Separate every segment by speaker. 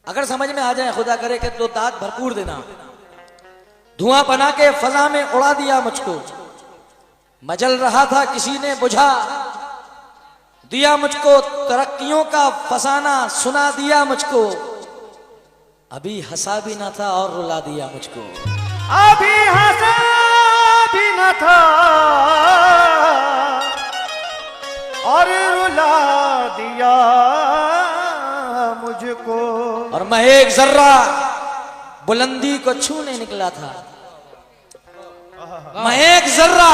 Speaker 1: अगर समझ में आ जाए, खुदा करे कि तो दाद भरपूर देना। धुआं बना के फजा में उड़ा दिया मुझको, मचल रहा था किसी ने बुझा दिया मुझको, तरक्कियों का फसाना सुना दिया मुझको, अभी हंसा भी ना था और रुला दिया मुझको।
Speaker 2: अभी हंसा भी न था और रुला दिया मुझको।
Speaker 1: और मैं एक जर्रा बुलंदी को छूने निकला था, मैं एक जर्रा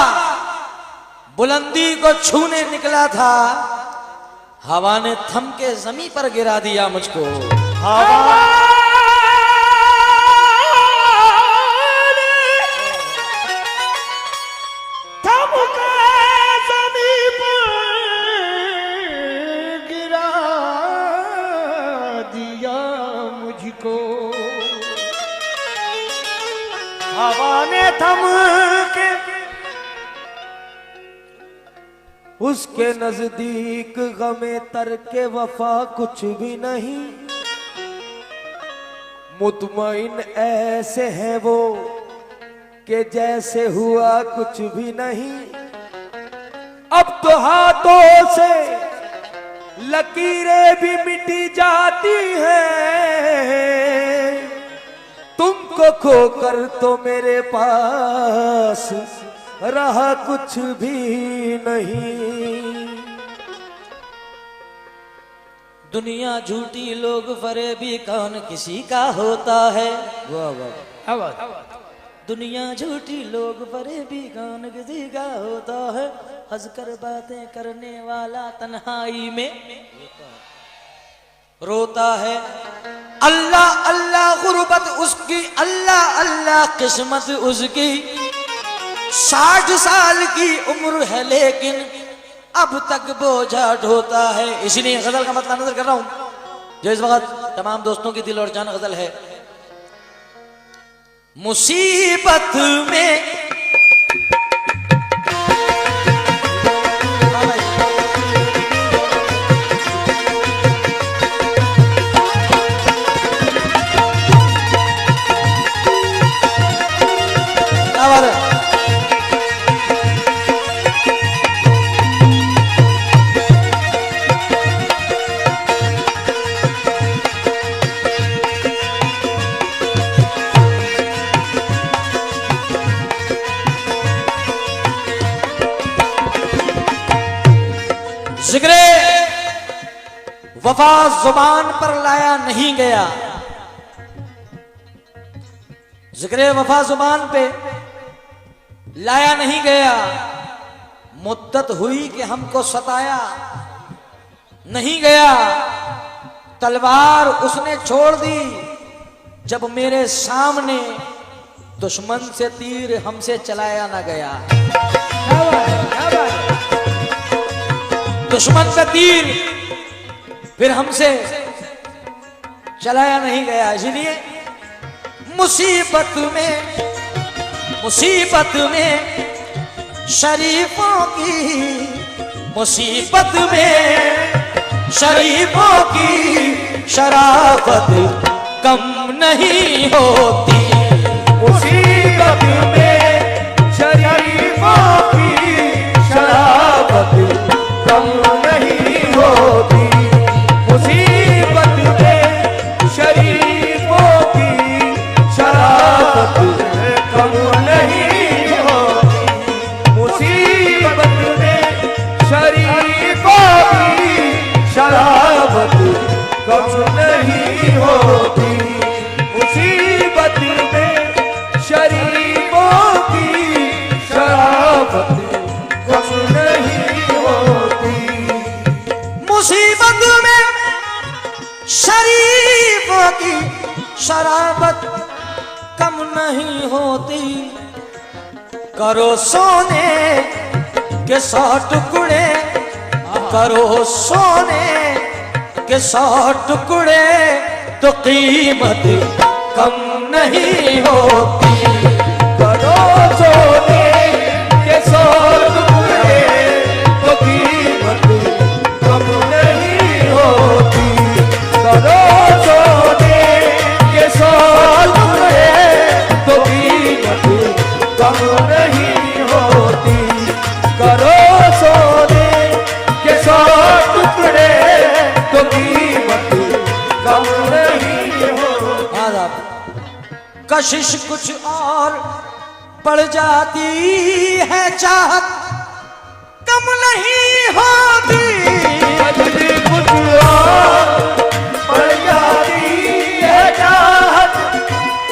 Speaker 1: बुलंदी को छूने निकला था, हवा ने थम के जमीन पर गिरा दिया मुझको।
Speaker 2: हवा हवा ने थम के उसके नजदीक गमे तरके वफा कुछ भी नहीं, मुतमईन ऐसे है वो कि जैसे हुआ कुछ भी नहीं। अब तो हाथों से लकीरें भी मिटी जाती हैं, तुमको खोकर तो मेरे पास रहा कुछ भी नहीं।
Speaker 1: दुनिया झूठी लोग फरेबी कौन किसी का होता है।
Speaker 2: वाह वाह,
Speaker 1: दुनिया झूठी लोग फरेबी कौन किसी का होता है, हंसकर बातें करने वाला तन्हाई में रोता है। अल्लाह अल्लाह गुर्बत उसकी, अल्लाह अल्लाह किस्मत उसकी, 60 साल की उम्र है लेकिन अब तक बोझा ढोता है। इसलिए गजल का मतलब नजर कर रहा हूं जो इस वक्त तमाम दोस्तों की दिल और जान गजल है। मुसीबत में जिक्रे वफा जुबान पर लाया नहीं गया, जिक्रे वफा जुबान पे लाया नहीं गया, मुद्दत हुई कि हमको सताया नहीं गया, तलवार उसने छोड़ दी जब मेरे सामने दुश्मन से तीर हमसे चलाया ना गया। दुश्मन का तीर फिर हमसे चलाया नहीं गया। इसलिए मुसीबत में शरीफों की, मुसीबत में शरीफों की शराफत कम नहीं होती।
Speaker 2: मुसीबत में शरीफों की शराफत कम नहीं होती। मुसीबत में शरीफों की शराफत कम नहीं होती। मुसीबत में शरीफों की शराफत कम नहीं होती। मुसीबत में शरीफों की शराफत कम नहीं होती।
Speaker 1: मुसीबत में शरीफों की शराबत कम नहीं होती। करो सोने के 100 टुकड़े, करो सोने के 100 टुकड़े, तो कीमत कम नहीं होती।
Speaker 2: करो सोने के 100 टुकड़े, तो कीमत कम नहीं होती। करो सोने
Speaker 1: कशिश कुछ और बढ़ जाती है, चाहत कम नहीं होती।
Speaker 2: कशिश कुछ और बढ़ जाती है, चाहत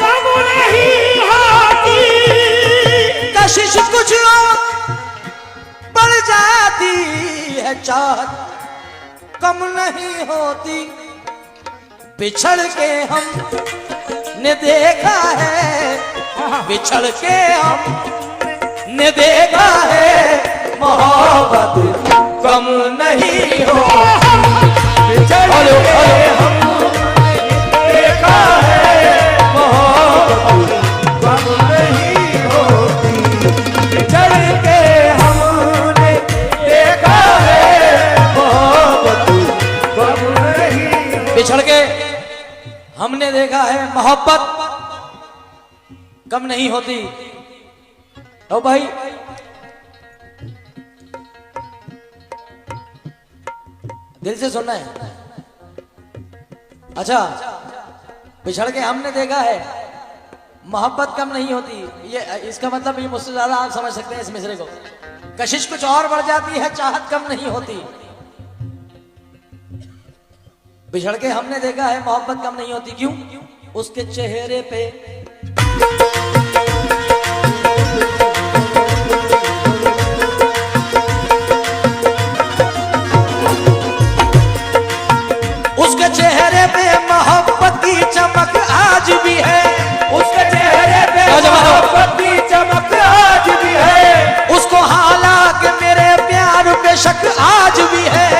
Speaker 2: कम नहीं होती।
Speaker 1: कशिश कुछ और बढ़ जाती है, चाहत कम नहीं होती। बिछड़ के हमने देखा है, बिछड़ के हमने देखा है, मोहब्बत कम नहीं होती। बिछड़ के हमने देखा है, मोहब्बत कम नहीं होती। बिछड़ के हमने देखा है, मोहब्बत कम नहीं। बिछड़ के हमने देखा है, मोहब्बत कम नहीं होती। तो भाई दिल से सुनना है। अच्छा, बिछड़ के हमने देखा है, मोहब्बत कम नहीं होती, ये इसका मतलब ये मुझसे ज्यादा आप समझ सकते हैं इस मिसरे को। कशिश कुछ और बढ़ जाती है, चाहत कम नहीं होती। बिछड़ के हमने देखा है, मोहब्बत कम नहीं होती। क्यों? उसके चेहरे पे उसके चेहरे पे मोहब्बत की चमक आज भी है।
Speaker 2: उसके चेहरे पे मोहब्बत की चमक आज भी है।
Speaker 1: उसको हालांकि मेरे प्यार पे शक आज भी है।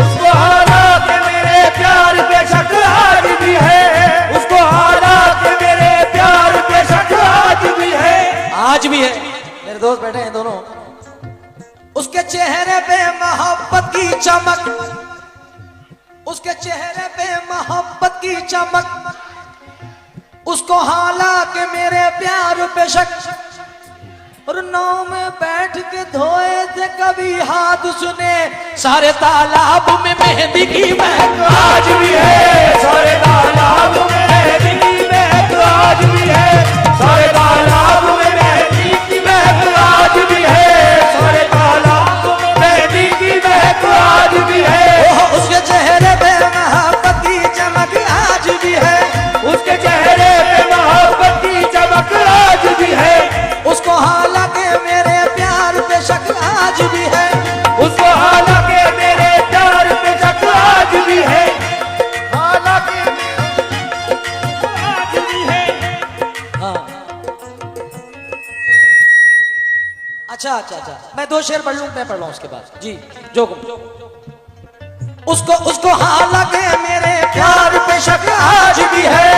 Speaker 2: उसको हालांकि मेरे प्यार पे शक आज भी है। उसको हालांकि मेरे प्यार पे शक आज भी है।
Speaker 1: आज भी है। मेरे दोस्त बैठे हैं दोनों। उसके चेहरे पे मोहब्बत की चमक, उसके चेहरे पे मोहब्बत की चमक, उसको हालांकि मेरे प्यार पे शक। और नाव में बैठ के धोए थे कभी हाथ, सुने सारे तालाब में मेहंदी की महक
Speaker 2: आज भी है। सारे तालाब में मेहंदी की महक आज भी है। सारे तालाब में मेहंदी की महक आज भी है। सारे तालाब में मेहंदी की महक आज भी है।
Speaker 1: उसके चेहरे पे मोहब्बत की चमक आज भी है।
Speaker 2: उसके चेहरे पे मोहब्बत की चमक आज भी है।
Speaker 1: उसको हालांकि मेरे प्यार पे शक आज भी है।
Speaker 2: उसको हालांकि मेरे प्यार पे शक आज भी है। हालांकि आज भी है।
Speaker 1: हाँ। अच्छा अच्छा अच्छा, मैं दो शेर पढ़ लूं, मैं पढ़ रहा हूं उसके बाद जी। जो उसको हालांकि मेरे प्यार पे शक आज भी है।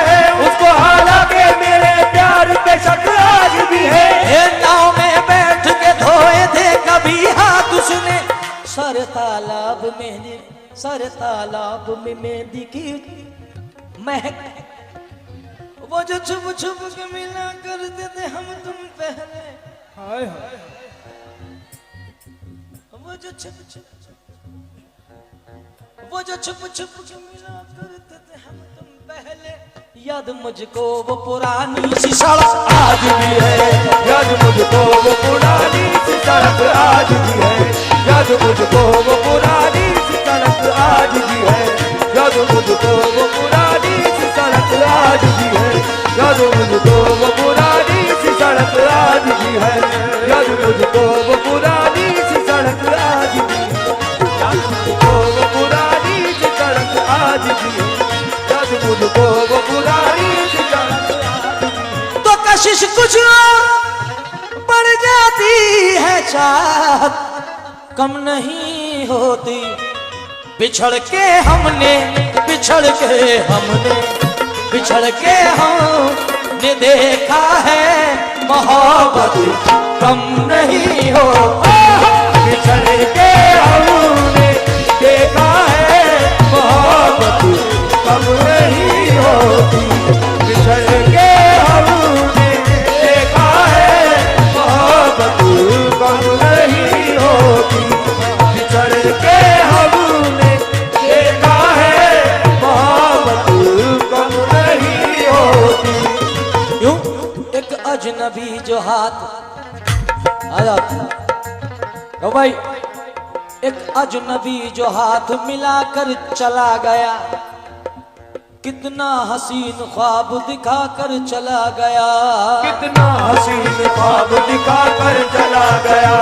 Speaker 2: उसको हालांकि मेरे प्यार पे शक आज भी है।
Speaker 1: ये नाव में बैठ के धोए थे कभी हाथ, उसने सर तालाब में, सर तालाब में मेहंदी की महक। वो जो छुप छुप के मिला करते थे हम तुम पहले,
Speaker 2: हाय हाय।
Speaker 1: वो जो छुप छुप वो जो छुप छुप के मिला करते थे हम तुम पहले, याद मुझको वो पुरानी सी सड़क आज भी है।
Speaker 2: याद मुझको वो पुरानी सी सड़क आज भी है। याद मुझको वो पुरानी सी सड़क आज भी है। याद मुझको वो पुरानी सी सड़क आज भी है। याद मुझको वो पुरानी सी सड़क आज भी है। याद मुझको वो पुरानी सी सड़क आज भी है। याद मुझको वो पुरानी सी सड़क आज भी है। याद मुझको वो पुरानी सी सड़क आज भी है।
Speaker 1: तो कशिश कुछ और बढ़ जाती है, चाहत कम नहीं होती। बिछड़ के हमने बिछड़ के हमने बिछड़ के हमने देखा है, मोहब्बत कम नहीं होती।
Speaker 2: बिछड़ के हमने देखा है, मोहब्बत कम नहीं होती। बिछड़ के हमने देखा है, मोहब्बत कम नहीं होती। बिछड़ के हमने देखा है, मोहब्बत कम नहीं होती।
Speaker 1: क्यों? अजनबी जो हाथ आया ओ भाई, एक अजनबी जो हाथ मिलाकर चला गया, कितना हसीन ख्वाब दिखा कर चला गया,
Speaker 2: कितना हसीन ख्वाब दिखा कर चला गया।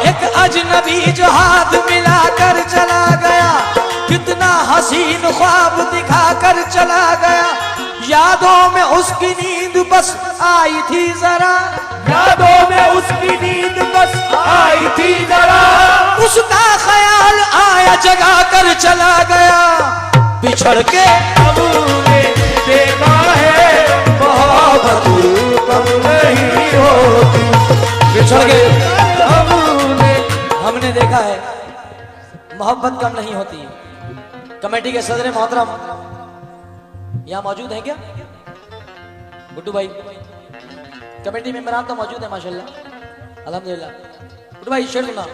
Speaker 1: एक अजनबी जो हाथ मिलाकर चला गया, कितना हसीन ख्वाब दिखा कर चला गया। यादों में उसकी नींद बस आई थी जरा,
Speaker 2: यादों में उसकी नींद बस आई थी जरा,
Speaker 1: उसका ख्याल आया जगा कर चला गया। बिछड़ के
Speaker 2: हमने देखा है मोहब्बत कम नहीं होती,
Speaker 1: बिछड़ के
Speaker 2: हमने
Speaker 1: देखा है मोहब्बत कम नहीं होती। कमेटी के सदर मोहतरम यहाँ मौजूद हैं क्या? गुड्डू भाई, कमेटी मेंबरान तो मौजूद है माशाल्लाह, अल्हम्दुलिल्लाह। गुड्डू भाई शेर सुना।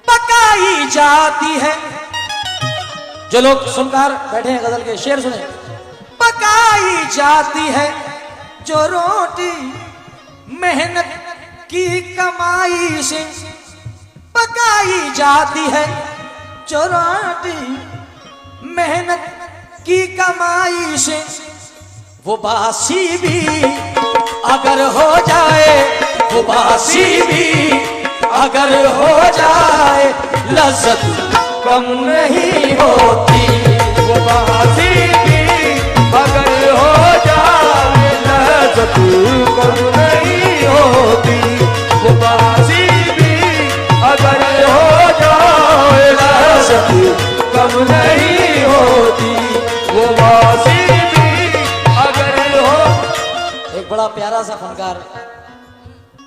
Speaker 1: पकाई जाती है, जो लोग सुनकर बैठे हैं गजल के शेर सुने। पकाई जाती है जो रोटी मेहनत की कमाई से, पकाई जाती है जो रोटी मेहनत की कमाई से, वो बासी भी अगर हो जाए, वो बासी भी अगर हो जाए, लज्जत
Speaker 2: कम नहीं होती, वो बासी भी अगर हो जाए, लज्जत कम नहीं होती, वो बासी भी अगर हो जाए, लज्जत कम नहीं होती, वो बासी भी अगर हो।
Speaker 1: एक बड़ा प्यारा सा फनकार